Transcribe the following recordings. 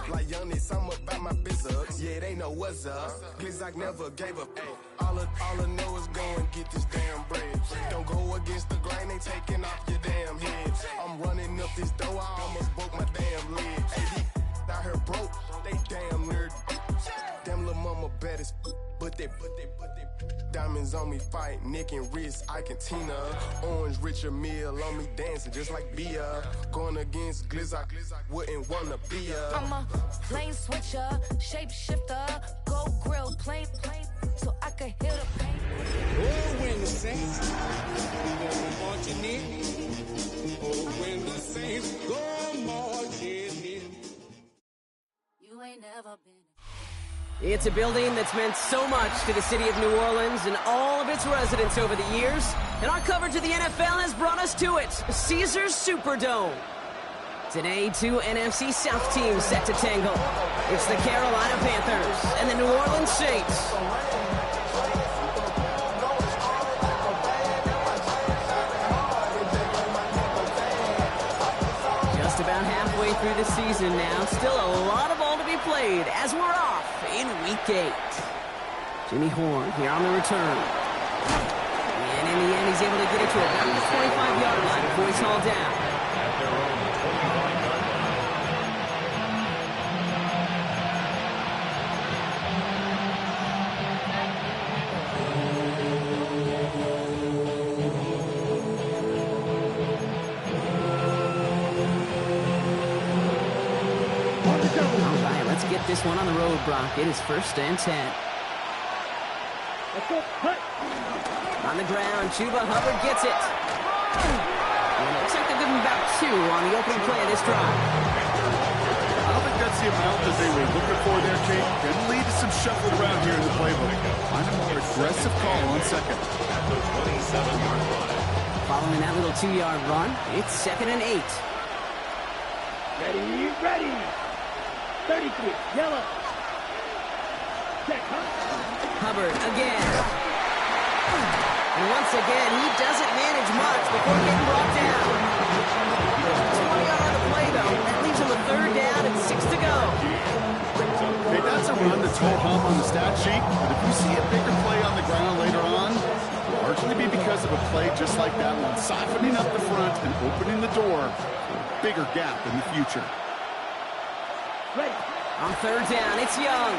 Like youngest, I'm about my business. Yeah, they know what's up. Glizzock never gave up. All I know is go and get this damn bread. Don't go against the grain, they taking off your damn head. I'm running up this door, I almost broke my damn leg. Hey, out here broke, they damn nerd. Damn little mama bad as but they diamonds on me fight, neck and wrist, I can Tina. Orange Richard Mill on me dancing just like Bia. Going against Glizzock, wouldn't wanna be a. I'm a lane switcher, shape shifter, go grill, plain, so I can hear the pain. Oh, when the Saints go marching in. Oh, when the Saints go marching in. You ain't never been. It's a building that's meant so much to the city of New Orleans and all of its residents over the years. And our coverage of the NFL has brought us to it, Caesars Superdome. Today, two NFC South teams set to tangle. It's the Carolina Panthers and the New Orleans Saints. Just about halfway through the season now. Still a lot of ball to be played as we're off in Week 8. Jimmy Horn here on the return. And in the end, he's able to get it to about the 25-yard line before he's hauled down. Let's get this one on the road, Brock. It is 1st and 10. On the ground, Chuba Hubbard gets it. And it looks like they'll give him about 2 on the opening play of this drive. I don't think that's the amount that they were looking for there, Kate. Going to lead to some shuffling around here in the playbook. Find a more aggressive call on second. Following that little 2-yard run, it's 2nd and 8. Ready. 33, yellow. Check, Hubbard again. And once again, he doesn't manage much before getting brought down. 20 on the play, though. That leaves him a 3rd down and 6 to go. Hey, that's a run that's whole hum on the stat sheet. But if you see a bigger play on the ground later on, it'll largely be because of a play just like that one, siphoning up the front and opening the door for a bigger gap in the future. Ready. On 3rd down, it's Young.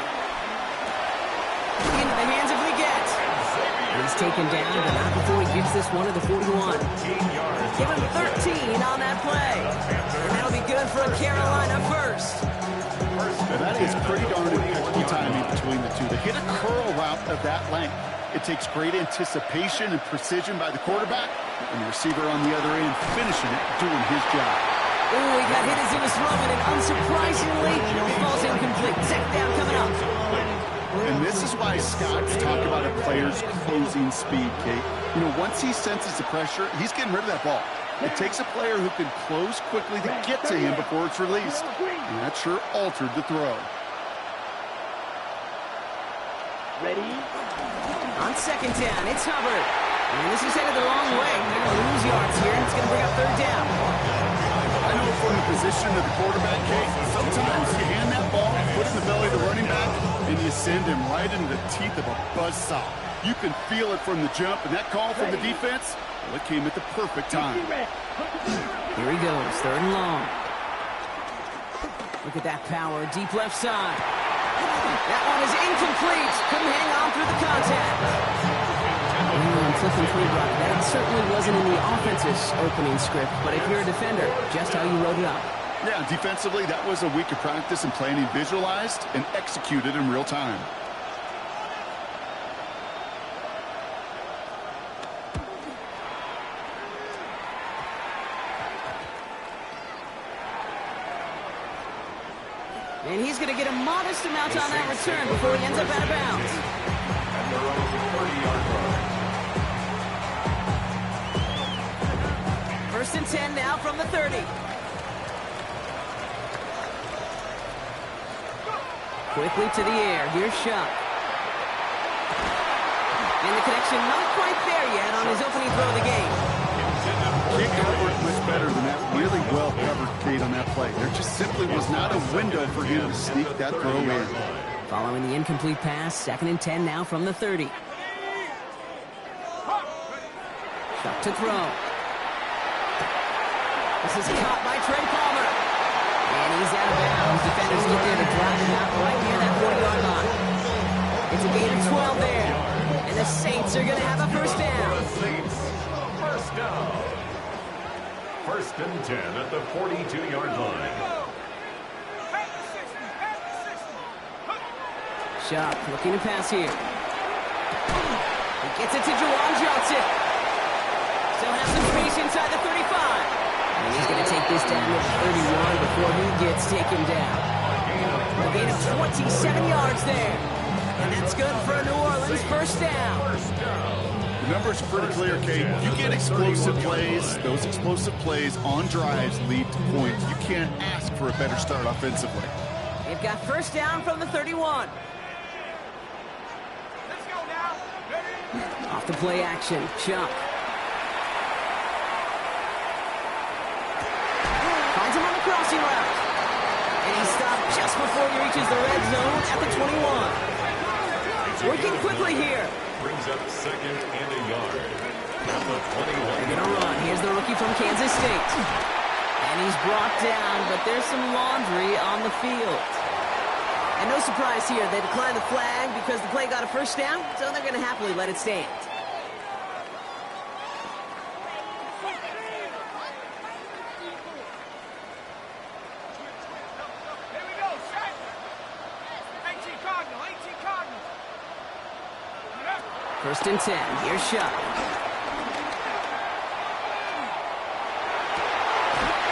Into the hands of Leggett. He's taken down, but not before he gets this one to the 41. Give him 13 on that play. And that'll be good for a Carolina first. Now that is pretty darn important timing between the two. To hit a curl route of that length, it takes great anticipation and precision by the quarterback, and the receiver on the other end finishing it, doing his job. Ooh, he got hit as he was throwing, and unsurprisingly, falls incomplete. 2nd down coming up. And this is why Scott's talk about a player's closing speed, Kate. You know, once he senses the pressure, he's getting rid of that ball. It takes a player who can close quickly to get to him before it's released. And that sure altered the throw. Ready. On 2nd down, it's Hubbard. And this is headed the wrong way. They're going to lose yards here, and it's going to bring up 3rd down. I know from the position of the quarterback, Kate, sometimes you hand that ball, put it in the belly of the running back, and you send him right into the teeth of a buzzsaw. You can feel it from the jump, and that call from the defense, well, it came at the perfect time. Here he goes, 3rd and long. Look at that power, deep left side. That one is incomplete. Couldn't hang on through the contact. Flipping through, Brock. That certainly wasn't in the offense's opening script, but if you're a defender, just how you wrote it up. Yeah, defensively, that was a week of practice and planning visualized and executed in real time. And he's going to get a modest amount on that return before he ends up out of bounds. 1st and 10 now from the 30. Quickly to the air. Here's Shuck. And the connection not quite there yet on his opening throw of the game. Can't get much better than that really well-covered Cade, on that play. There just simply was not a window for him to sneak that throw in. Following the incomplete pass, 2nd and 10 now from the 30. Chuck to throw. This is caught by Trey Palmer. And he's out of bounds. Defenders get there to drive him out right near that 40-yard line. It's a gain of 12 there. And the Saints are going to have a first down. First down. 1st and 10 at the 42-yard line. Sharp looking to pass here. He gets it to Juwan Johnson. Still has some space inside the 35. And he's going to take this down to the 31 before he gets taken down. A gain of 27 yards there. And that's good for a New Orleans first down. The numbers are pretty clear, Kate. You get explosive plays. Those explosive plays on drives lead to points. You can't ask for a better start offensively. They've got first down from the 31. Off the play action, Chuck. Finds him on the crossing route. And he's stopped just before he reaches the red zone at the 21. Working quickly here. Brings up 2nd and a yard. At the 21. They're going to run. Here's the rookie from Kansas State. And he's brought down, but there's some laundry on the field. And no surprise here, they declined the flag because the play got a first down, so they're going to happily let it stand. First and 10, here's Shuck.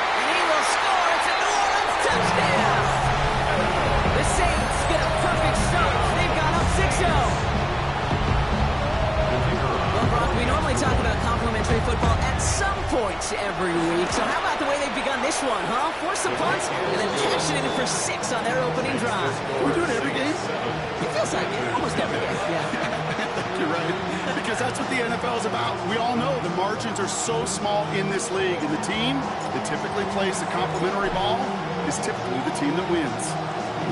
And he will score, it's a New Orleans touchdown! The Saints get a perfect start. They've gone up 6-0. Well, Brock, we normally talk about complimentary football at some point every week. So how about the way they've begun this one, huh? Force the punts and then cash it in for 6 on their opening drive. We do it every game? It feels like it. Almost every game. Yeah. You're right. Because that's what the NFL is about. We all know the margins are so small in this league. And the team that typically plays the complimentary ball is typically the team that wins.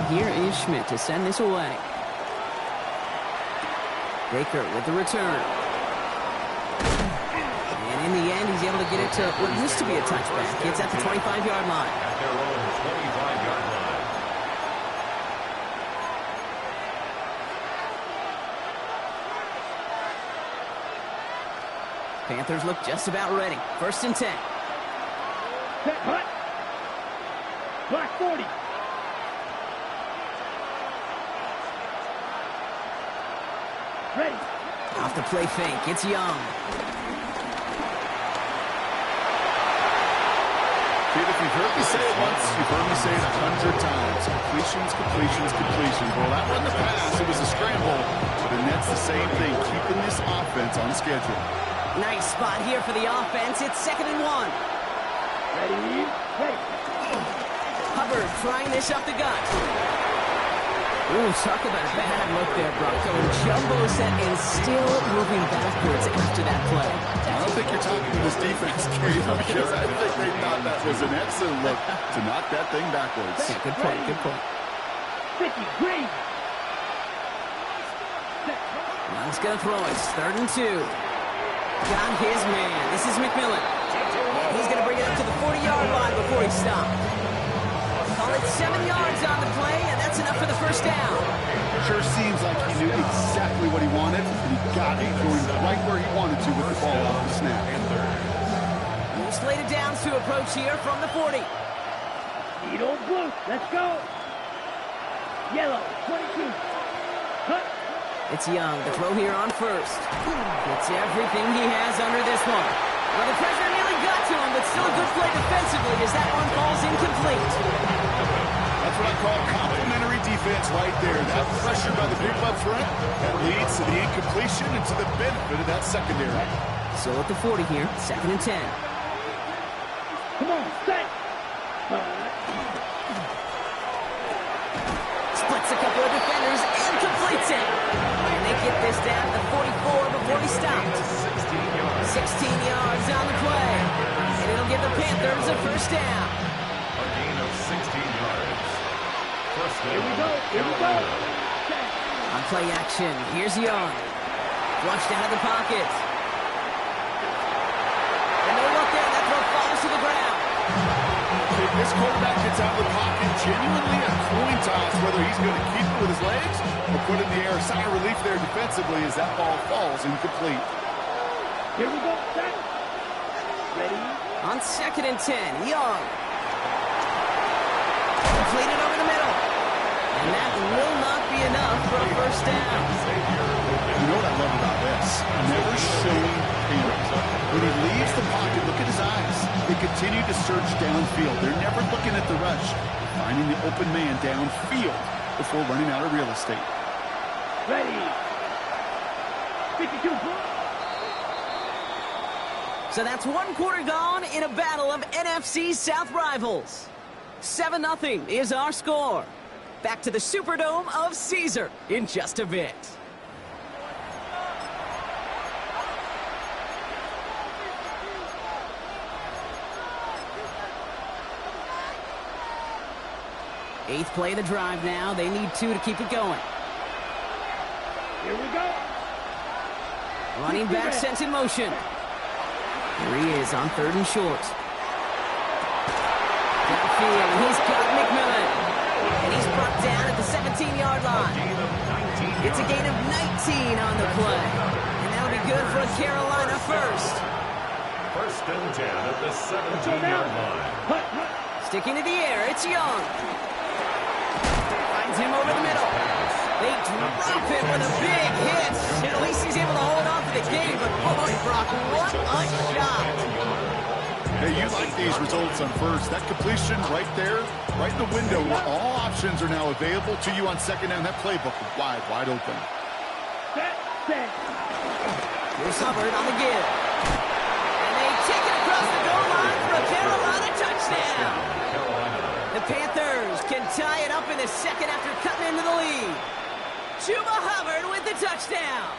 Here is Schmidt to send this away. Baker with the return. And in the end, he's able to get it to what used to be a touchback. It's at the 25-yard line. At their own 25-yard line. Panthers look just about ready. First and 10. Set, hut. Black 40. Ready. Off the play fake. It's Young. Kid, if you've heard me say it once, you've heard me say it 100 times. Completions, completions, completions. Well, that wasn't a pass. It was a scramble. But the Nets the same thing, keeping this offense on schedule. Nice spot here for the offense. It's 2nd and 1. Ready. Ready. Hubbard trying this up the gut. Ooh, talk about a bad look there, Brock. Going jumbo set and still moving backwards after that play. I don't think you're talking to this defense, Kate, because I think they thought that was an excellent look to knock that thing backwards. Yeah, good point, good point. 50. Green. Now he's going to throw it. 3rd and 2. Got his man. This is McMillan. He's going to bring it up to the 40-yard line before he stopped. Call it 7 yards on the play, and that's enough for the first down. Sure seems like he knew exactly what he wanted, and he got it going right where he wanted to with the ball off the snap. He's slated downs to approach here from the 40. Needle blue. Let's go. Yellow. 22. Cut. It's Young. The throw here on first. Gets everything he has under this one. Well, the pressure nearly got to him, but still a good play defensively as that one falls incomplete. That's what I call complimentary defense right there. That pressure by the group up front, that leads to the incompletion and to the benefit of that secondary. So at the 40 here, 2nd and 10. Come on. Set. Splits a couple of defenders and completes it. And they get this down to 44 before he stopped. 16 yards on the play. And it'll give the Panthers a first down. yards. First down, Here we go. Carolina. On play action, here's Young. Flushed out of the pocket. And no look there, that throw falls to the ground. If this quarterback gets out of the pocket, genuinely a coin toss whether he's going to keep it with his legs or put it in the air. A sigh of relief there defensively as that ball falls incomplete. Here we go. Set. Ready. On 2nd and 10, Young. Completed over the middle. And that will not be enough for a first down. You know what I love about this? Never showing panic. When he leaves the pocket, look at his eyes. They continue to search downfield. They're never looking at the rush. Finding the open man downfield before running out of real estate. Ready. 52 points. So that's 1 quarter gone in a battle of NFC South rivals. 7-0 is our score. Back to the Superdome of Caesar in just a bit. Eighth play of the drive now. They need 2 to keep it going. Here we go. Running back sent in motion. Here he is on 3rd and short. Downfield, he's got McMillan. And he's brought down at the 17-yard line. It's a gain of 19 on the play. And that'll be good for a Carolina first. First and 10 at the 17-yard line. Sticking to the air, it's Young. Finds him over the middle. They drop him with a big hit. And at least he's able to hold on for the game. But boy, Brock, what a shot. Hey, you like these results on first. That completion right there, right in the window where all options are now available to you on 2nd down. That playbook is wide open. Set. Here's Hubbard on the give. And they take it across the goal line for a Carolina touchdown. The Panthers can tie it up in the second after cutting into the lead. Chuba Hubbard with the touchdown.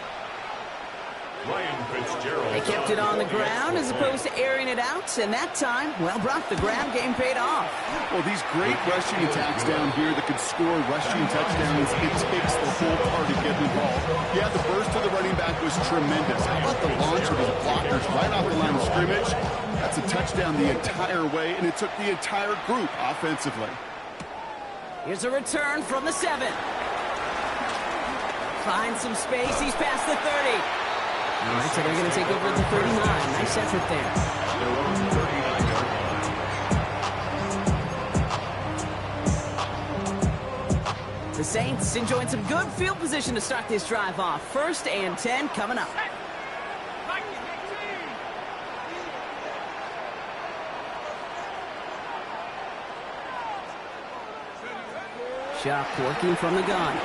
Ryan Fitzgerald. They kept it on the ground as opposed to airing it out, and that time, well, Brock, the ground game paid off. Well, these great rushing attacks down here that can score rushing touchdowns, it takes the whole party getting involved. Yeah, the burst of the running back was tremendous. How about the launch of his blockers right off the line of scrimmage? That's a touchdown the entire way, and it took the entire group offensively. Here's a return from the 7. Finds some space, he's past the 30. All right, so they're going to take over at the 39. Nice effort there. The Saints enjoying some good field position to start this drive off. 1st and 10 coming up. Shock working from the gun.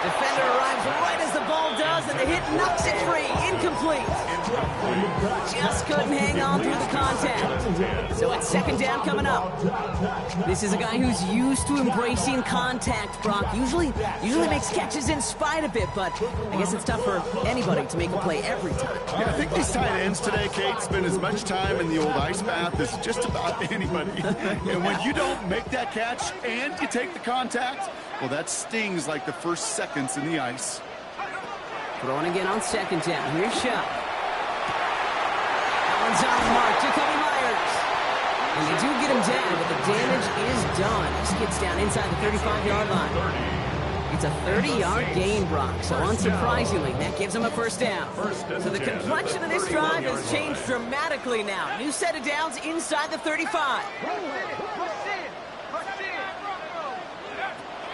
Defender arrives right as the ball does, and the hit knocks it free. Incomplete. Just couldn't hang on through the contact. So it's 2nd down coming up. This is a guy who's used to embracing contact, Brock. Usually makes catches in spite of it, but I guess it's tough for anybody to make a play every time. Yeah, I think these tight ends today, Kate, spend as much time in the old ice bath as just about anybody. And when you don't make that catch and you take the contact, well, that stings like the first seconds in the ice. Throwing again on 2nd down. Here's Shot. That one's on the mark. Jacoby Myers. And they do get him down, but the damage is done. He gets down inside the 35-yard line. It's a 30-yard gain, Brock. So unsurprisingly, that gives him a first down. So the complexion of this drive has changed dramatically now. New set of downs inside the 35.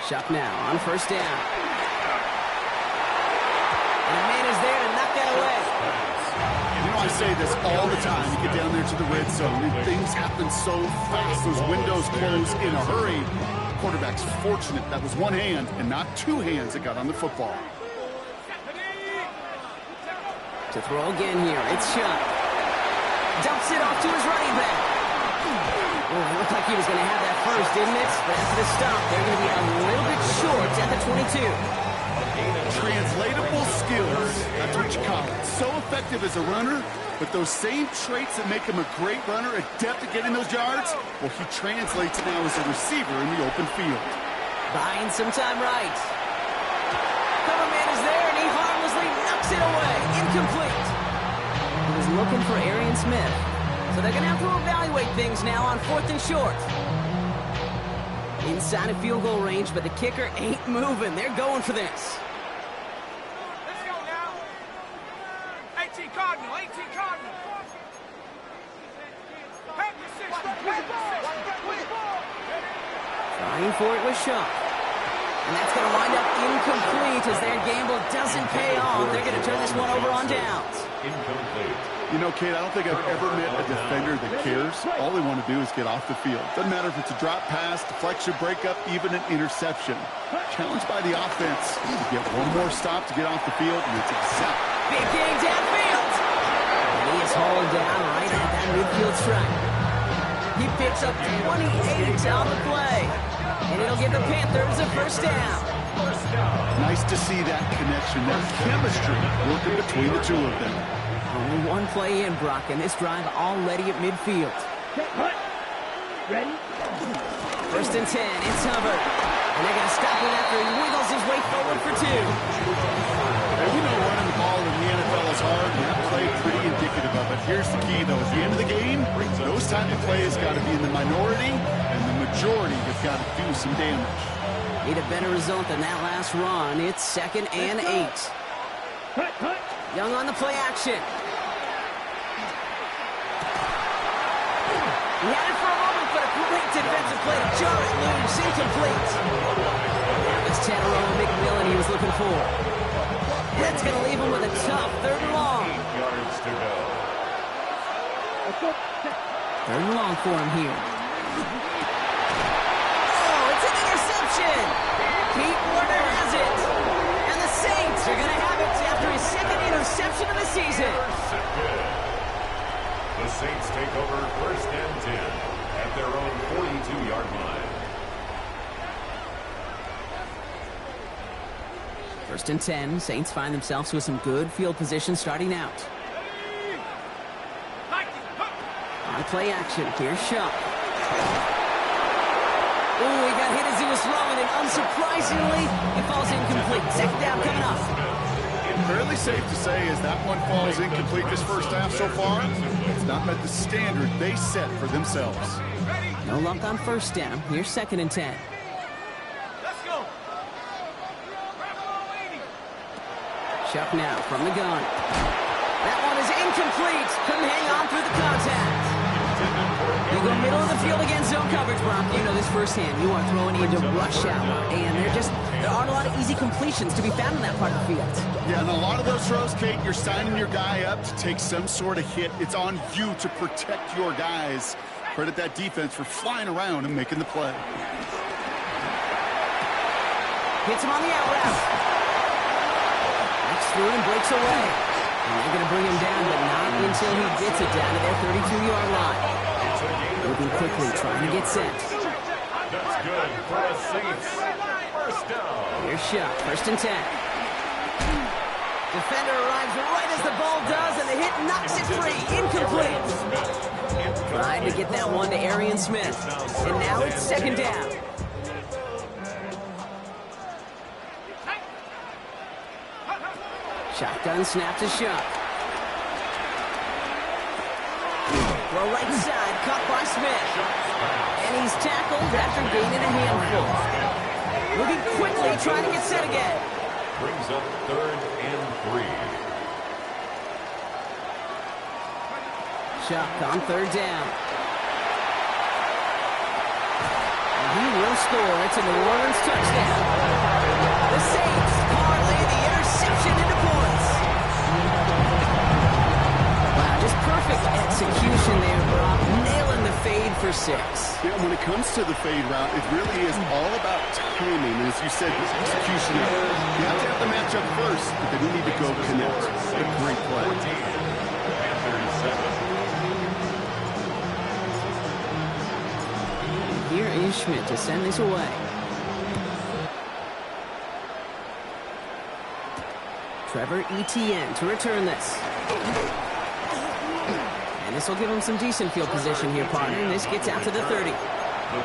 Shuck now on 1st down. And a man is there to knock that away. You know, I say this all the time. You get down there to the red zone, and things happen so fast. Those windows close in a hurry. Quarterback's fortunate that was one hand and not 2 hands that got on the football. To throw again here, it's Shuck. Dumps it off to his running back. Oh, it looked like he was going to have that first, didn't it? But after the stop, they're going to be a little bit short at the 22. Translatable skills, that's what you call it. So effective as a runner, but those same traits that make him a great runner, adept at getting those yards, well, he translates it now as a receiver in the open field. Buying some time right. Cover man is there, and he harmlessly knocks it away. Incomplete. He was looking for Arian Smith, so they're going to have to evaluate things now on 4th and short. Inside of field goal range, but the kicker ain't moving. They're going for this. Let's go now. 18 Cardinal, 18 Cardinal. Panthers 6, Trying for it with Shaw. And that's going to wind up incomplete as their gamble doesn't pay off. They're going to turn this one over on downs. Incomplete. You know, Kate, I don't think I've ever met a defender that cares. All they want to do is get off the field. Doesn't matter if it's a drop pass, deflection, breakup, even an interception. Challenged by the offense to get one more stop to get off the field, and it's exactly. Big game downfield. And he is hauled down right at that midfield stripe. He picks up 28 on the play. And it'll give the Panthers a first down. Nice to see that connection, that chemistry working between the two of them. Only one play in, Brock, and this drive already at midfield. Ready? 1st and 10, it's Hubbard. And they're going to stop him after he wiggles his way forward for 2. Hey, we know running the ball in the NFL is hard, and that play pretty indicative of it. Here's the key, though. At the end of the game, those type of plays got to be in the minority, and the majority have got to do some damage. Need a better result than that last run. It's 2nd and 8. Young on the play action. He had it for a moment, but a great defensive play to jar it loose. Incomplete. That was Tanneroa McMillan he was looking for. That's going to leave him with a tough 3rd and long. 8 yards to go. 3rd and long for him here. Oh, it's an interception. Pete Warner has it. And the Saints are going to have it after his 2nd interception of the season. The Saints take over 1st and 10 at their own 42-yard line. 1st and 10, Saints find themselves with some good field position starting out. On play action, here's Shaw. Oh, he got hit as he was throwing, and unsurprisingly, he falls incomplete. 2nd down coming up. Fairly safe to say as that one falls incomplete this first half so far, it's not met the standard they set for themselves. No luck on 1st down. Here's 2nd and 10. Let's go. Chuck now from the gun. That one is incomplete. Couldn't hang on through the contact. You go middle of the field against zone coverage, Brock. You know this firsthand. You are throwing into rush hour, and there aren't a lot of easy completions to be found in that part of the field. Yeah, and a lot of those throws, Kate, you're signing your guy up to take some sort of hit. It's on you to protect your guys. Credit that defense for flying around and making the play. Hits him on the out route. Breaks through and breaks away. And they're going to bring him down, but not until he gets it down to their 32-yard line. Moving quickly, trying to get set. That's good for the Saints. 1st down. Here's Shaw, 1st and 10. Defender arrives right as the ball does, and the hit knocks it free. Incomplete. Trying to get that one to Arian Smith. And now it's 2nd down. Shotgun snap to Shaw. Throw right side, caught by Smith. And he's tackled after gaining a handful. Moving quickly, trying to get set again. Brings up 3rd and 3. Chuck on 3rd down. And he will score. It's a New Orleans touchdown. The Saints parlay the interception into points. Wow, just perfect execution there, Brock. Nailing the fade for 6. Yeah, when it comes to the fade route, it really is all about timing. As you said, execution. You have to have the matchup first, but then you need to go connect. A great play. Panthers 7. Here is Schmidt to send this away. Trevor Etienne to return this. And this will give him some decent field position here, partner. And this gets out to the 30. The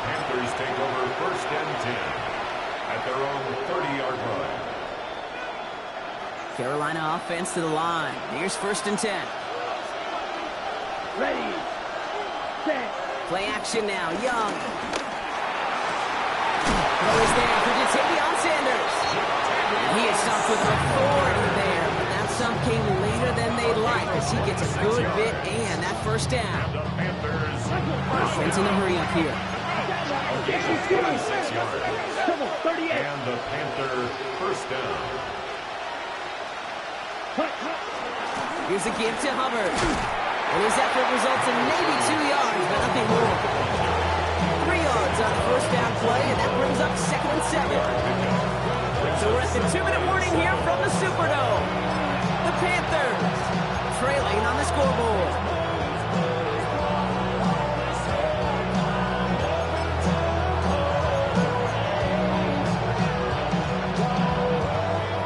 Panthers take over 1st and 10 at their own 30-yard line. Carolina offense to the line. Here's 1st and 10. Ready. Set. Play action now. Young. Throw is there for Jatavion Sanders. And he is stopped with authority there. But that stop came later than they'd like as he gets a good bit and that 1st down. The Panthers Offense in the hurry up here. gain 26 yards. Come on, 38. And the Panther 1st down. Here's a give to Hubbard. And his effort results in maybe 2 yards, but nothing more. 3 yards on the 1st down play, and that brings up 2nd and 7. So we're at the 2-minute warning here from the Superdome. The Panthers trailing on the scoreboard.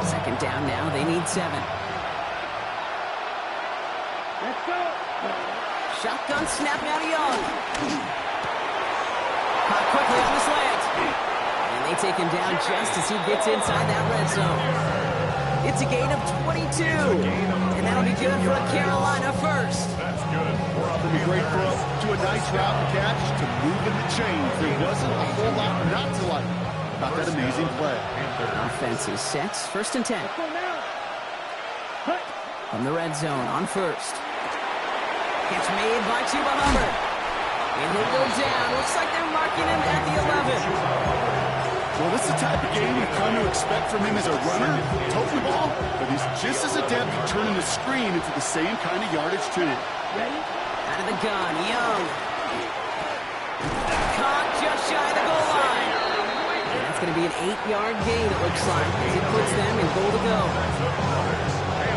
Second down now, they need 7. Let's go. Shotgun snap now to Young. Caught quickly on the slant. And they take him down just as he gets inside that red zone. It's a gain of 22. And that'll be good for a Carolina 1st. That's good. From a great throw to a nice route and catch to moving the chains. There wasn't a whole lot not to like about that amazing play. Offense is set. 1st and 10. Let's go now. Hut. From the red zone on 1st. Catch made by Chuba Hubbard. And he'll go down. Looks like they're marking him at the 11. Well, this is the type of game you've come to expect from him as a runner, toting the ball, but he's just as adept at turning the screen into the same kind of yardage, too. Ready. Out of the gun, Young. Caught just shy of the goal line. And that's going to be an 8-yard gain, it looks like, as it puts them in goal to go.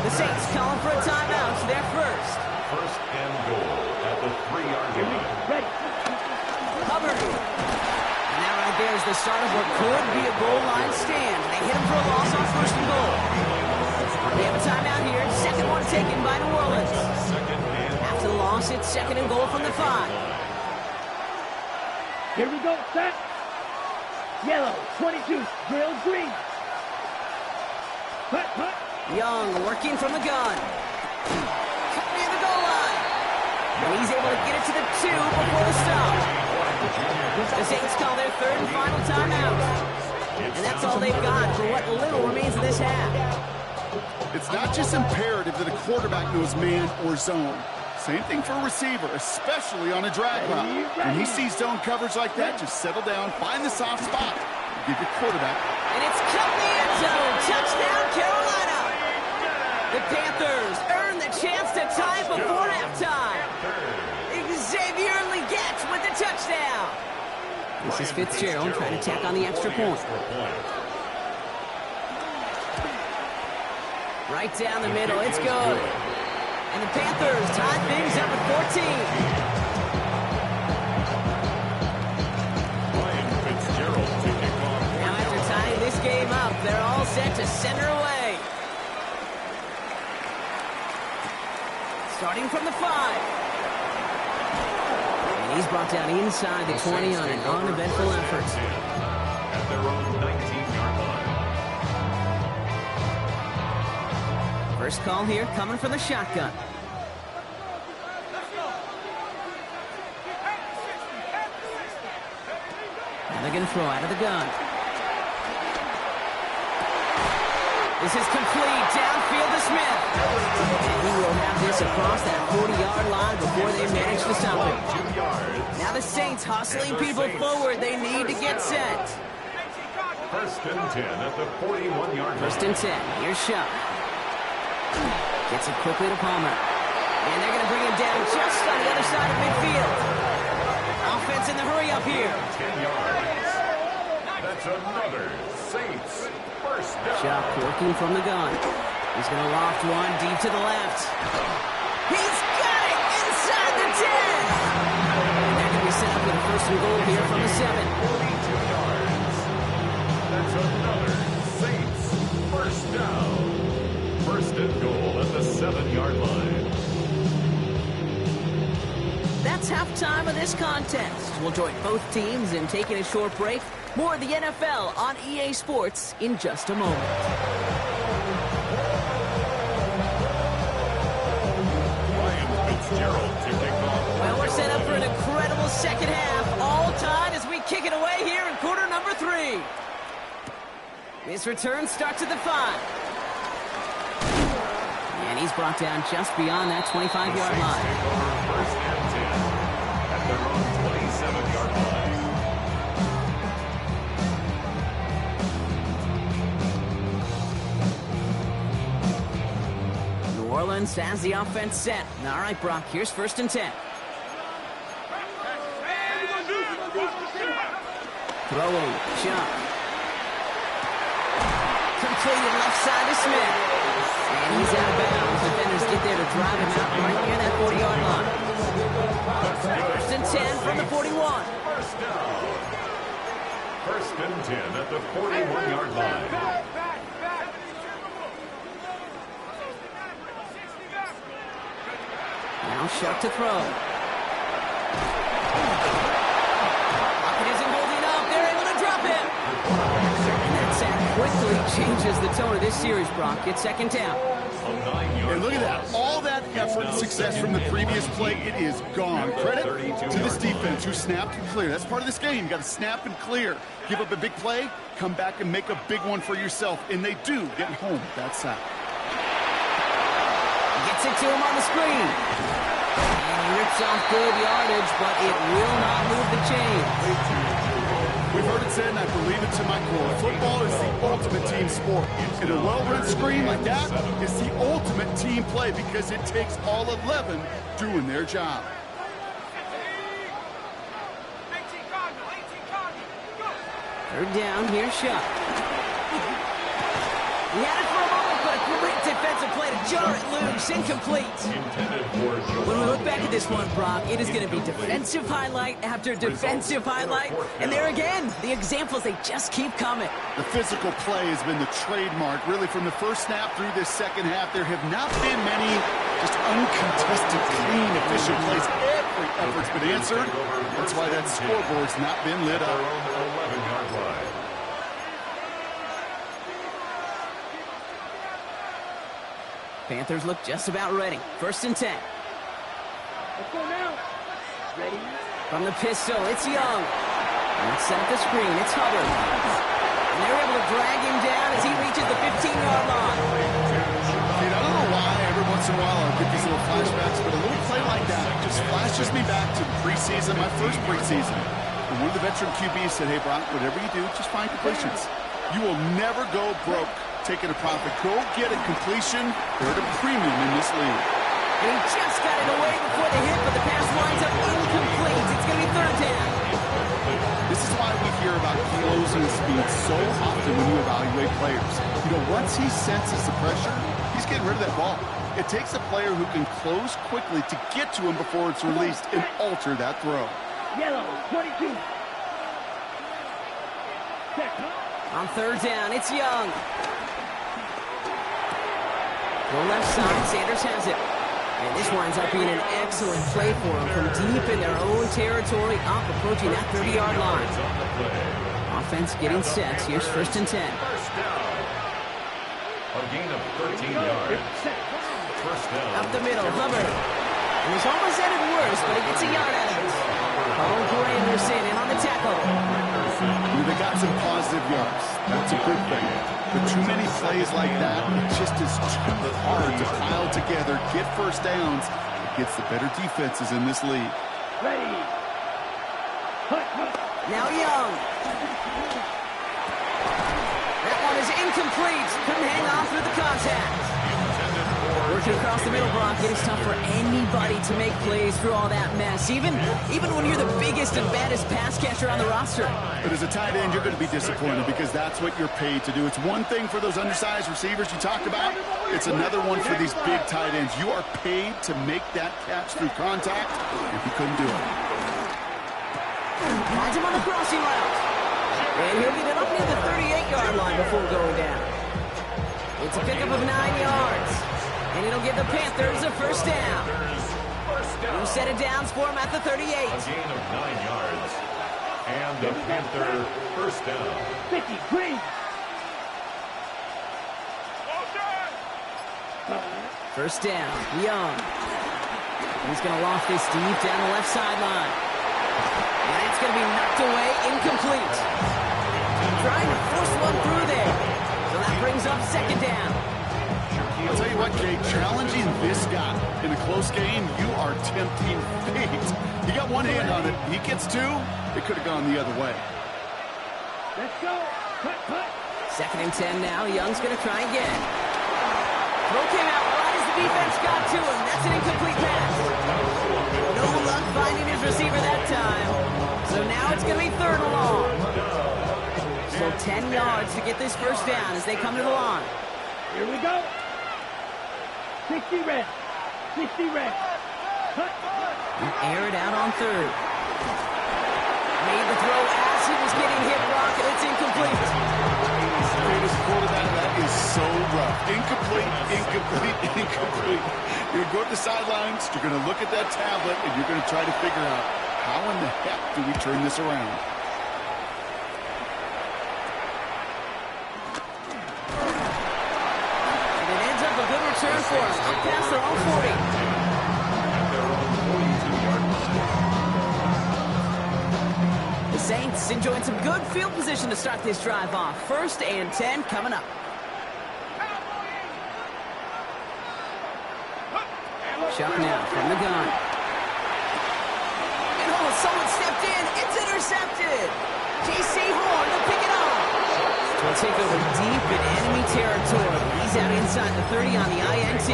The Saints calling for a timeout. They're 1st. 1st and goal at the 3-yard line. Ready. Hubbard. And that right there is the start of what could be a goal line stand. They hit him for a loss on 1st and goal. We have a timeout here. 2nd one taken by New Orleans. After the loss, it's 2nd and goal from the 5. Here we go. Set. Yellow. 22. Drill green. Hut. Hut. Young working from the gun. Coming near the goal line. And he's able to get it to the 2 before the stop. The Saints call their 3rd and final timeout. And that's all they've got for what little remains of this half. It's not just imperative that a quarterback knows man or zone. Same thing for a receiver, especially on a drag route. When he sees zone coverage like that, just settle down, find the soft spot, and give your quarterback. And it's cut in the end zone. Touchdown, Carolina. The Panthers earn the chance to tie before halftime. Xavier Legette with the touchdown. This is Fitzgerald trying to tack on the extra point. Right down the middle, it's good. And the Panthers tie things up at 14. Now after tying this game up, they're all set to center away. Starting from the 5. And he's brought down inside the 20 on an uneventful effort. At their own 19-yard line. First call here coming from the shotgun. And they're going to throw out of the gun. This is complete. Downfield to Smith. And he will have this across that 40-yard line before they manage to stop him. Now the Saints hustling people forward. They need to get set. 1st and 10 at the 41-yard line. 1st and 10. Here's Shuck. Gets it quickly to Palmer. And they're going to bring him down just on the other side of midfield. Offense in the hurry up here. 10 yards. That's another Saints 1st down. Shuck working from the gun. He's going to loft one deep to the left. He's got it inside the 10. And they're going to be set up with a 1st and goal here from the 7. 42 yards. That's another Saints 1st down. 1st 27-yard line. That's halftime of this contest. We'll join both teams in taking a short break. More of the NFL on EA Sports in just a moment. Well, we're set up for an incredible second half. All tied as we kick it away here in quarter number 3. This return starts at the 5. And he's brought down just beyond that 25-yard line. First and 10 at their own 27-yard line. New Orleans has the offense set. All right, Brock, here's first and 10. Throwing, Chuck. Completed left side to Smith. And he's out of bounds. Defenders get there to drive him out right near that 40-yard line. First and 10 from the 41. First down. First and 10 at the 41-yard line. Now Shuck to throw. Pocket isn't holding up. They're able to drop him. And that sack quickly changes the tone of this series, Brock. It's second down. And look at that. All that effort and success from the previous play, it is gone. Credit to this defense who snapped and cleared. That's part of this game. You got to snap and clear. Give up a big play, come back and make a big one for yourself. And they do get home with that sack. Gets it to him on the screen. And he rips off good yardage, but it will not move the chain. We've heard it said, and I believe it to my core. Football is the ultimate team sport. And a well-run screen like that is the ultimate team play because it takes all 11 doing their job. Third down, here's Shuck. He had it for a moment, but a great defensive play to jar it loose. Incomplete. When we look back at this one, Brock, it is going to be defensive highlight after defensive highlight. And there again, the examples, they just keep coming. The physical play has been the trademark. Really, from the first snap through this second half, there have not been many just uncontested, clean, efficient plays. Every effort's been answered. That's why that scoreboard's not been lit up. Panthers look just about ready. First and 10. Let's go now. Ready? From the pistol, it's Young. Let's set up the screen. It's Hubbard. And they're able to drag him down as he reaches the 15-yard line. I don't know why every once in a while I'll get these little flashbacks, but a little play like that just flashes me back to preseason, my first preseason. And one of the veteran QBs said, hey, Brock, whatever you do, just find completions. You will never go broke taking a profit. Go get a completion. They're at a premium in this league. And he just got it away before the hit, but the pass winds up incomplete. It's going to be third down. This is why we hear about closing speed so often when you evaluate players. You know, once he senses the pressure, he's getting rid of that ball. It takes a player who can close quickly to get to him before it's released and alter that throw. Yellow, 22. On third down, it's Young. The left side, Sanders has it. And this winds up being an excellent play for him from deep in their own territory, up approaching that 30-yard line. Offense getting set. Here's first and 10. First down. A gain of 13 yards. First down. Up the middle, Hubbard. And he's almost at it worse, but he gets a yard out of it. Paul Anderson in on the tackle. They got some positive yards. That's a good thing. But too many plays like that, it just is too hard to pile together, get first downs. It gets the better defenses in this league. Ready. Now Young. That one is incomplete. Couldn't hang on through the contact. Working across the middle, Brock, it is tough for anybody to make plays through all that mess, even when you're the biggest and baddest pass catcher on the roster. But as a tight end, you're going to be disappointed because that's what you're paid to do. It's one thing for those undersized receivers you talked about. It's another one for these big tight ends. You are paid to make that catch through contact if you couldn't do it. Finds him on the crossing route. And he'll get it up near the 38-yard line before going down. It's a pickup of 9 yards. And it'll give the Panthers a first down. New set of downs for him at the 38. A gain of 9 yards. And the Panther first down. 50, green. First down, Young. He's going to loft this deep down the left sideline. And it's going to be knocked away, incomplete. Trying to force one through there. So that brings up second down. I'll tell you what, Jake, challenging this guy in a close game, you are tempting fate. He got one hand on it. He gets two. It could have gone the other way. Let's go. Cut, cut. Second and 10 now. Young's going to try again. Throw came out right as the defense got to him. That's an incomplete pass. No luck finding his receiver that time. So now it's going to be third and long. So 10 yards to get this first down as they come to the line. Here we go. 60 red. 60 red. Cut. Air it out on third. Made the throw as he was getting hit, Brock, and it's incomplete. Famous quarterback, that is so rough. Incomplete, incomplete, incomplete. You're going to go to the sidelines, you're going to look at that tablet, and you're going to try to figure out how in the heck do we turn this around. And it ends up a good return for us. Up past their own 40. The Saints enjoying some good field position to start this drive off. First and 10 coming up. Shot now from the gun. And oh, someone stepped in. It's intercepted. J.C. Horn to pick it up. He'll take over deep in enemy territory. He's out inside the 30 on the INT.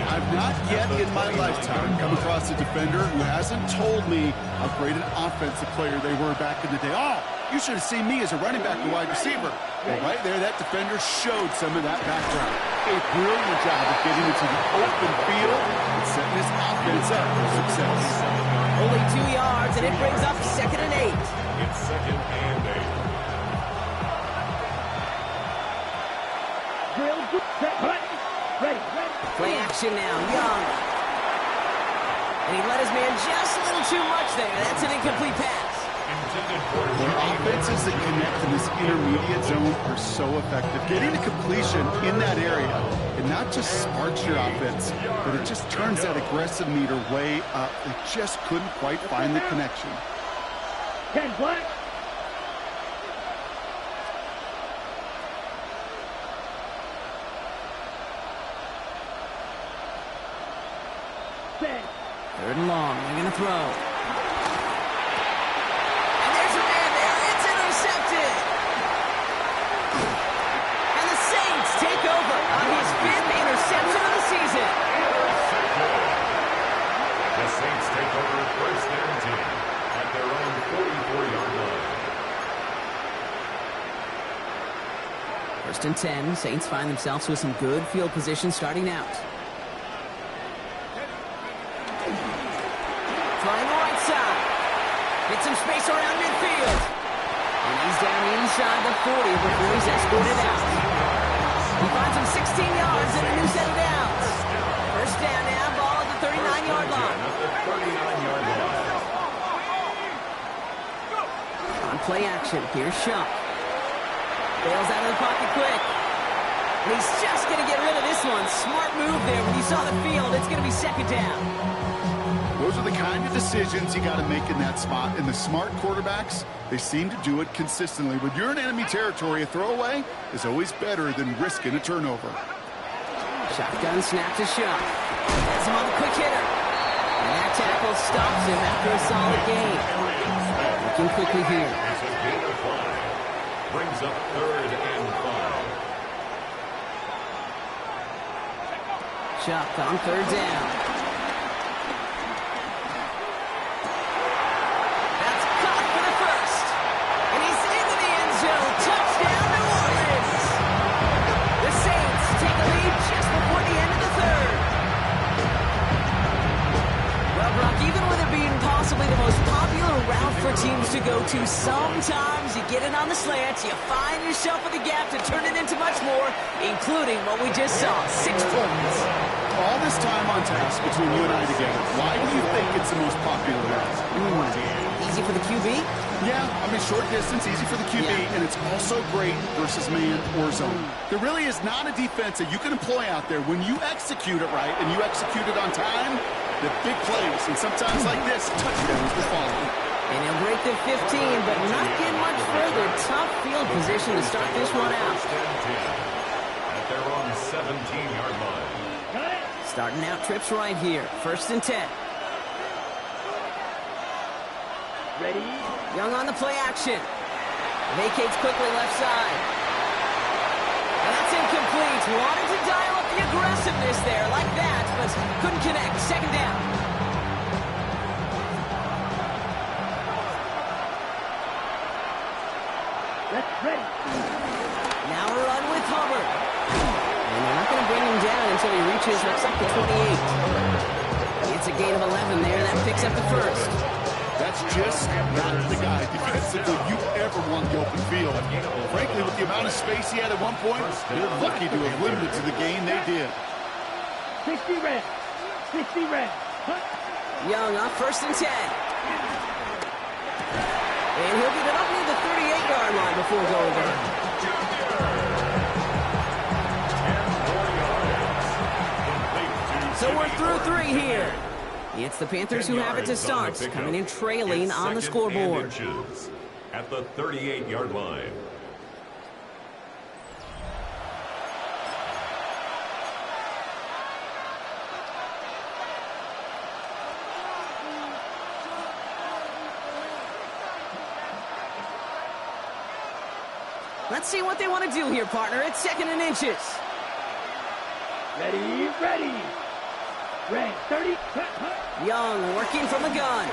I've not yet in my lifetime come across a defender who hasn't told me how great an offensive player they were back in the day. Oh, you should have seen me as a running back and wide receiver. Well, right there, that defender showed some of that background. A brilliant job of getting into the open field and setting his offense up for success. Only 2 yards, and it brings up second and 8. It's second and 8. Drill, set, cut. Ready, ready. Play action now, Young. And he let his man just a little too much there. That's an incomplete pass. The offenses that connect in this intermediate zone are so effective. Getting a completion in that area, it not just sparks your offense, but it just turns that aggressive meter way up. They just couldn't quite find the connection. 10 black. Third and long. They're going to throw. And there's a man there. It's intercepted. And the Saints take over on his 5th interception of the season. The Saints take over first and 10 at their own 44-yard line. First and 10. Saints find themselves with some good field position starting out. Flying the right side. Get some space around midfield. And he's down inside the 40 before he's escorted out. He finds him 16 yards and a new set of downs. First down now, ball at the 39-yard line. On play action, here's Shuck. Bails out of the pocket quick. And he's just going to get rid of this one. Smart move there. When you saw the field, it's going to be second down. Those are the kind of decisions you got to make in that spot. And the smart quarterbacks, they seem to do it consistently. When you're in enemy territory, a throwaway is always better than risking a turnover. Shotgun snap to Shuck. Has him on the quick hitter. And that tackle stops him after a solid gain. Looking quickly here. It's a gain of 5. Brings up third and 5. Shuck on third down. being possibly the most popular route for teams to go to. Sometimes you get it on the slants, you find yourself with a gap to turn it into much more, including what we just saw, 6 points. All this time on task between you and I together, why do you think it's the most popular route? Easy for the QB? Yeah, I mean, short distance, easy for the QB, and it's also great versus man or zone. There really is not a defense that you can employ out there when you execute it right and you execute it on time, the big plays, and sometimes like this, touchdowns will follow. And he'll break the 15, but not get much further. Tough field position to start this one out. At their own 17-yard line. Starting out trips right here. 1st and 10. Ready? Young on the play action. Vacates quickly left side. And that's incomplete. Wanted to dial up the aggressiveness there like that, but couldn't connect. 2nd down. That's ready. Now a run with Hubbard. And they're not going to bring him down until he reaches, looks like the 28. It's a gain of 11 there. That picks up the 1st. That's just not the guy defensively you ever want the open field. Frankly, with the amount of space he had at one point, they're lucky to have limited to the gain they did. 60 red. 60 red. Young on 1st and 10. And he'll get it up near the 38-yard line before going there. So we're through 3 here. It's the Panthers who have it to start, coming in trailing on the scoreboard. At the 38-yard line. Let's see what they want to do here, partner. It's 2nd and inches. Ready, ready. Red, 30. Young working from the gun.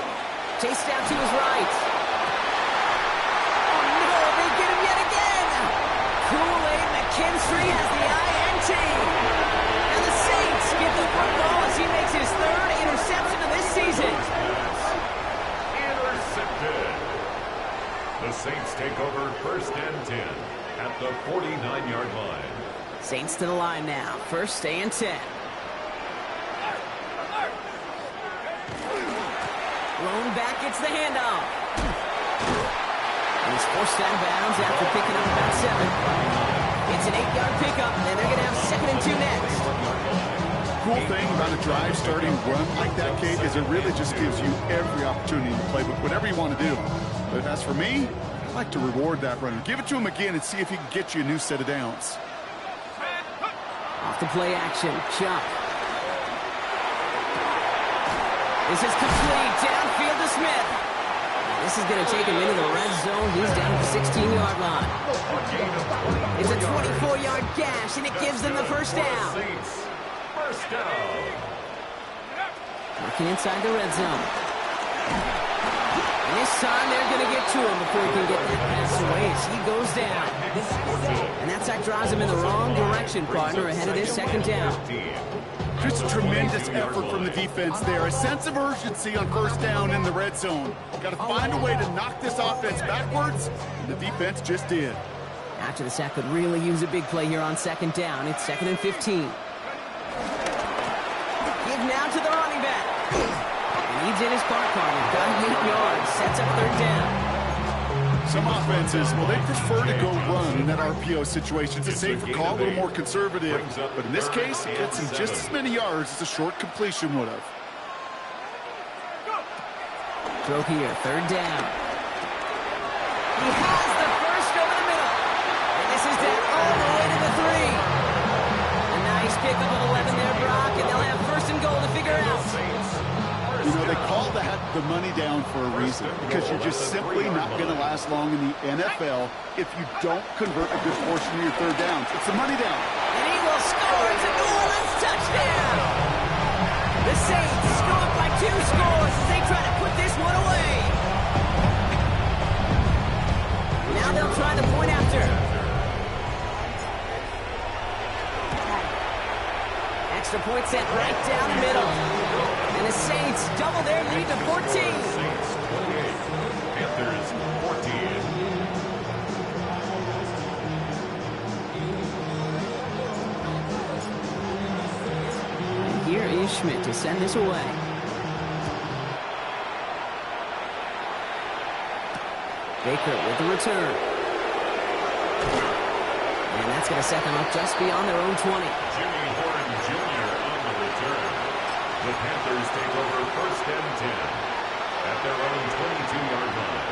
Chased out to his right. Oh, no, they get him yet again. Kool-Aid McKinstry has the INT. And the Saints get the football as he makes his 3rd interception of this season. Intercepted. The Saints take over 1st and 10 at the 49-yard line. Saints to the line now. 1st and 10. Blown back, it's the handoff. And he's forced out of bounds after picking up about 7. It's an 8-yard pickup, and then they're going to have 2nd and 2 next. Cool thing about a drive starting run like that, Kate, is it really just gives you every opportunity to play with whatever you want to do. But as for me, I like to reward that runner. Give it to him again and see if he can get you a new set of downs. Off the play action, Chuck. This is complete, downfield to Smith. This is going to take him into the red zone. He's down at the 16-yard line. It's a 24-yard gash, and it gives them the 1st down. First down. Working inside the red zone. And this time they're going to get to him before he can get that pass away as he goes down. And that sack drives him in the wrong direction, partner, ahead of this 2nd down. Just a tremendous effort from the defense there. A sense of urgency on 1st down in the red zone. Got to find a way to knock this offense backwards, and the defense just did. After the sack could really use a big play here on 2nd down. It's 2nd and 15. Give now to the running back. Leads in his park partner. Got 8 yards. Sets up 3rd down. Some offenses, well, they prefer to go run in that RPO situation. It's a safer call, a little more conservative. But in this case, it gets him just as many yards as a short completion would have. Throw here, 3rd down. He has the 1st over the middle. And this is down all the way to the 3. A nice pickup of 11 there, Brock, and they'll have 1st and goal to figure out. You know, they call that the money down for a reason, because you're just simply not going to last long in the NFL if you don't convert a good portion of your 3rd downs. It's the money down. And he will score. It's a New Orleans touchdown. The Saints go up by 2 scores as they try to put this one away. Now they'll try the point after. Extra point set right down the middle. And the Saints double their lead to 14. Saints 28, Panthers 14. And here is Schmidt to send this away. Baker with the return. And that's going to set them up just beyond their own 20. Jimmy Horn Jr. on the return. The Panthers take over 1st and 10 at their own 22-yard line.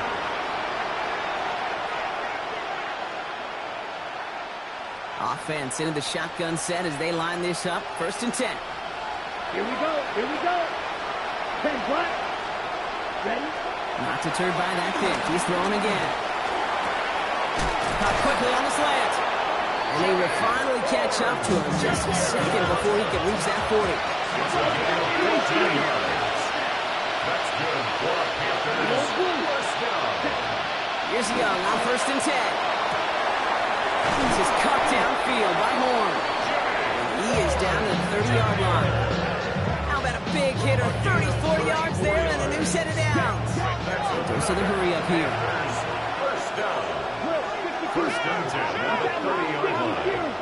Offense into the shotgun set as they line this up. 1st and 10. Here we go. Here we go. 10 what? Ready? Not deterred by that pitch. He's throwing again. Caught quickly on the slant. And they will finally catch up to him just a second before he can reach that 40. It's a gain of 14 yards. That's good for a Panthers first down. Here's Young on 1st and 10. This is cut downfield by Horn. And he is down to the 30-yard line. How about a big hitter? 34 yards there and a new set of downs. Dose of the hurry up here. First down. 1st and 10 at the 30-yard line.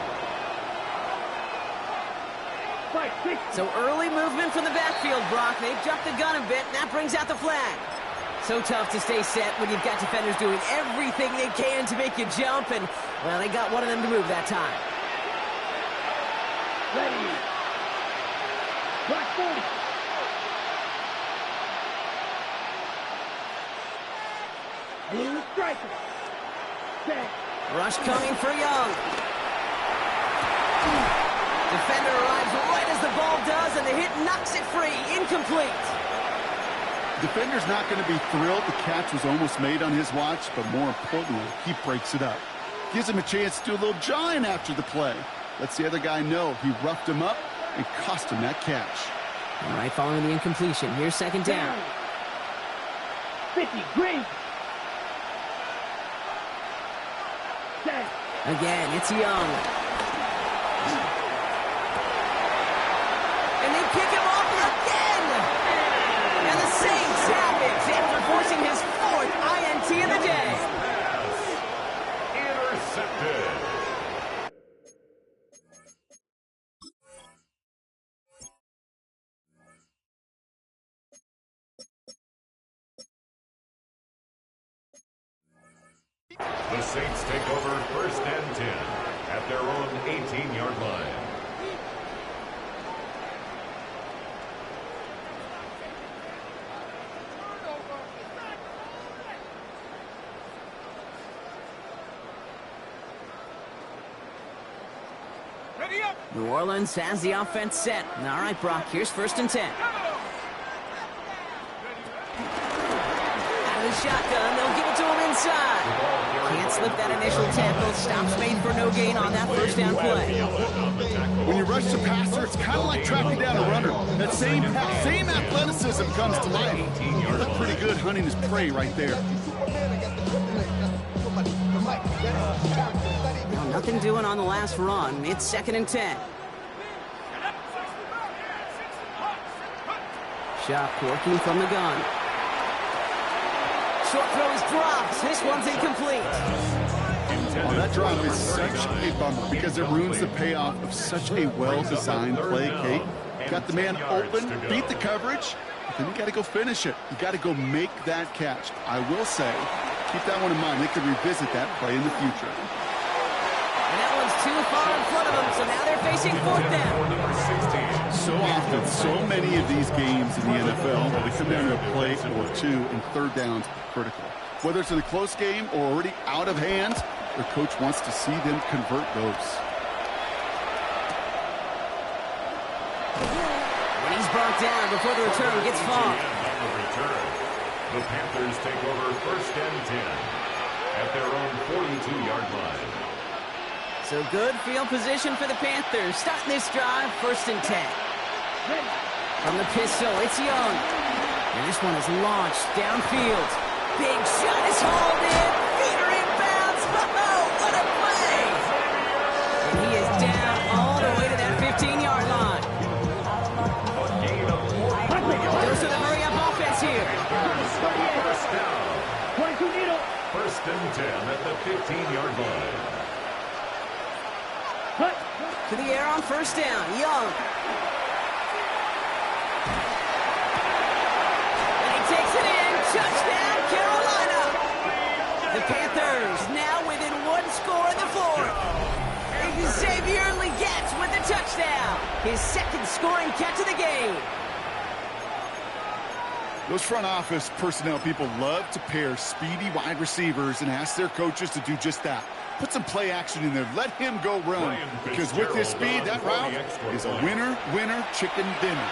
So early movement from the backfield, Brock. They've jumped the gun a bit, and that brings out the flag. So tough to stay set when you've got defenders doing everything they can to make you jump, and, well, they got one of them to move that time. Ready. Black 40. Blue striker. Set. Rush coming for Young. Defender arrives right as the ball does, and the hit knocks it free. Incomplete. Defender's not going to be thrilled the catch was almost made on his watch, but more importantly, he breaks it up. Gives him a chance to do a little jawing after the play. Lets the other guy know he roughed him up and cost him that catch. All right, following the incompletion. Here's 2nd down. 50 green. Set. Again, it's Young. And they pick him off again! And the Saints have it after forcing his 4th INT of the day. Intercepted. The Saints take over 1st and 10 at their own 18-yard line. New Orleans has the offense set. All right, Brock, here's 1st and 10. Out of the shotgun, they'll give it to him inside. Can't slip that initial tackle. Stops made for no gain on that 1st down play. When you rush the passer, it's kind of like tracking down a runner. That same athleticism comes to life. He looked pretty good hunting his prey right there. Well, nothing doing on the last run. It's 2nd and 10. Shot working from the gun. Short throw is dropped. This one's incomplete. Oh, that drop is such a bummer because it ruins the payoff of such a well-designed play, Kate. Got the man open, beat the coverage, but then you got to go finish it. You got to go make that catch. I will say, keep that one in mind. They could revisit that play in the future. And that one's too far in front of them, so now they're facing 4th down. So often, so many of these games in the NFL, they come down to a play or two, and 3rd downs critical. Whether it's in a close game or already out of hand, their coach wants to see them convert those. When he's brought down before the return gets far. The Panthers take over 1st and 10 at their own 42-yard line. So good field position for the Panthers. Starting this drive, 1st and 10. From the pistol, it's Young. And this one is launched downfield. Big shot is hauled in. Feeder inbounds. Oh, what a play! And he is down all the way to that 15-yard line. A gain of 40. and 10 at the 15-yard line. To the air on first down. Young. And he takes it in. Touchdown, Carolina. The Panthers now within one score in the fourth. Xavier Legette with the touchdown. His second scoring catch of the game. Those front office personnel people love to pair speedy wide receivers and ask their coaches to do just that. Put some play action in there. Let him go run. Because with his speed, that route is a winner, chicken dinner.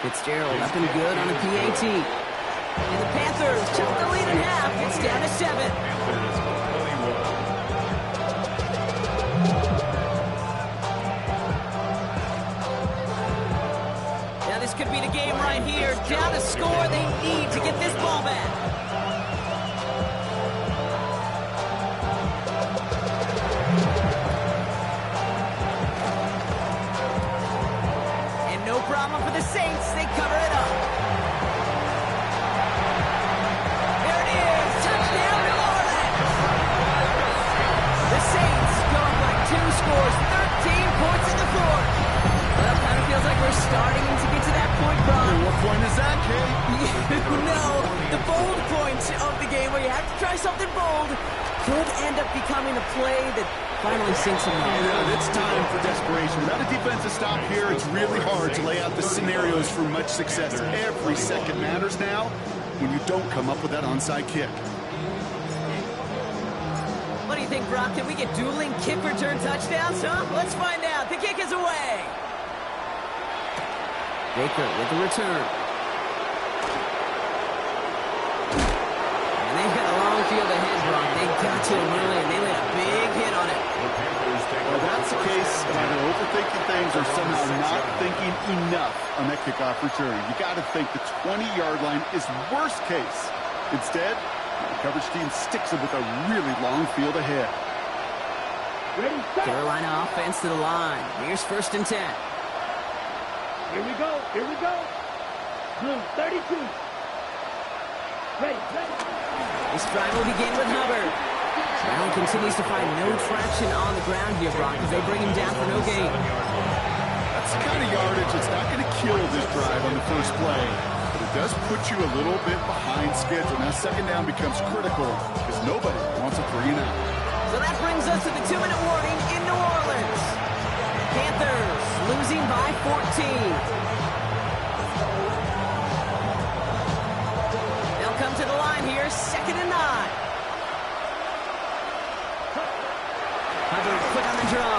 Fitzgerald up and good on a PAT. And the Panthers took the lead in half. It's down to 7. Now this could be the game right here. Down to score. They need to get this ball back. No problem for the Saints. They cover it up. There it is. Touchdown, New Orleans. The Saints go up by 2 scores, 13 points in the fourth. Well, it kind of feels like we're starting to get to that point, Ron. And what point is that, Kay? You know, the bold point of the game where you have to try something bold could end up becoming a play that finally sinks him out. Yeah, it's time for desperation. Without a defensive stop here, it's really hard to lay out the scenarios for much success. Every second matters now when you don't come up with that onside kick. What do you think, Brock? Can we get dueling kick return touchdowns, huh? Let's find out. The kick is away. Baker with the return. And they've got a long field ahead, Brock. They got to him early, and they laid a big hit on it. Well, that's the case of either overthinking things or somehow not thinking enough on that kickoff return. You got to think the 20-yard line is worst case. Instead, the coverage team sticks it with a really long field ahead. Ready, set. Carolina offense to the line. Here's first and 10. Here we go. Here we go. Blue, 32. Ready, set. This drive will begin with Hubbard. Allen continues to find no traction on the ground here, Brock, as they bring him down for no gain. That's the kind of yardage that's not going to kill this drive on the first play, but it does put you a little bit behind schedule. Now second down becomes critical because nobody wants a 3 and out. So that brings us to the 2-minute warning in New Orleans. Panthers losing by 14. They'll come to the line here, second and 9. Hubbard quick on the draw.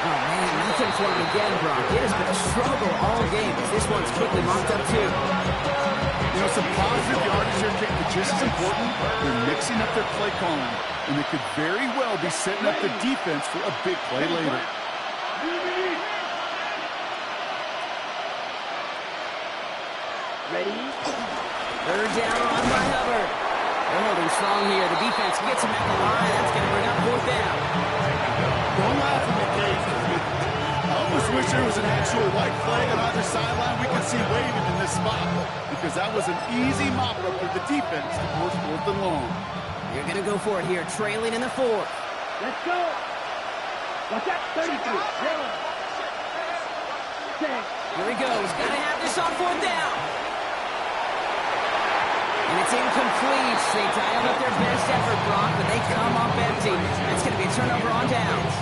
Oh, man, nothing for him again, Brock. It has been a struggle all game, as this one's quickly marked up, too. You know, some positive yardage here, Kate, but just as important, they're mixing up their play calling, and they could very well be setting up the defense for a big play later. Ready? Third down run by Hubbard. They're holding strong here. The defense gets him at the line. That's going to bring up fourth down. Don't laugh at me, Kate. I almost wish there was an actual white flag on either sideline we could see waving in this spot, because that was an easy mop-up for the defense to force fourth and long. You're going to go for it here, trailing in the fourth. Let's go. Watch that. 33. Yellow. 10. Here he goes. Got to have this on fourth down. And it's incomplete. They dialed up their best effort, Brock, but they come up empty. That's going to be a turnover on downs.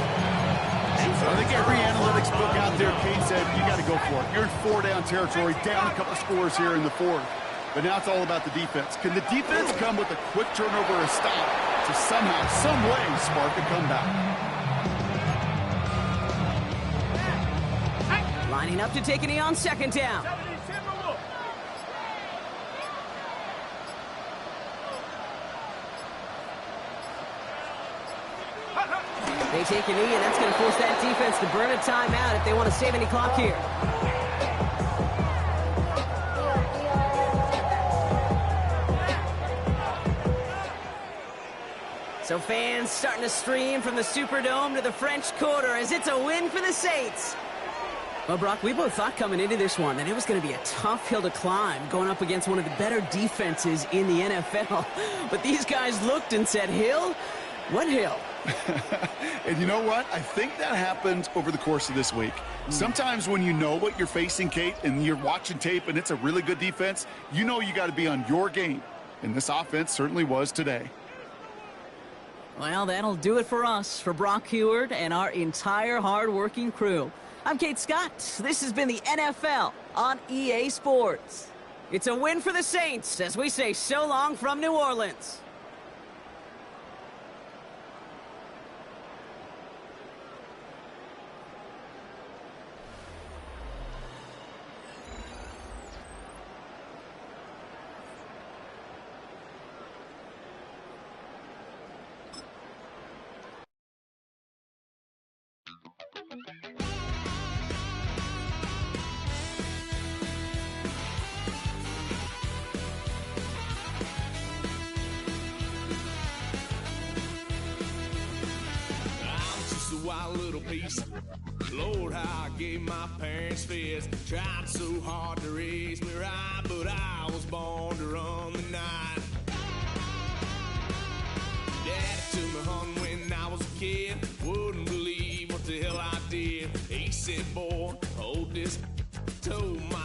I think every analytics book out there, Kate said, you got to go for it. You're in 4-down territory, down a couple scores here in the fourth. But now it's all about the defense. Can the defense come with a quick turnover or a stop to somehow, some way, spark a comeback? Lining up to take a knee on second down. They take a knee, and that's going to force that defense to burn a timeout if they want to save any clock here. So fans starting to stream from the Superdome to the French Quarter as it's a win for the Saints. Well, Brock, we both thought coming into this one that it was going to be a tough hill to climb going up against one of the better defenses in the NFL. But these guys looked and said, Hill? What hill? And you know what? I think that happened over the course of this week. Sometimes when you know what you're facing, Kate, and you're watching tape and it's a really good defense, you know you got to be on your game. And this offense certainly was today. Well, that'll do it for us, for Brock Heward and our entire hard-working crew. I'm Kate Scott. This has been the NFL on EA Sports. It's a win for the Saints as we say so long from New Orleans. Wild little piece. Lord, how I gave my parents fist. Tried so hard to raise me right, but I was born to run the night. Daddy took me hunting when I was a kid. Wouldn't believe what the hell I did. He said, boy, hold this. Told my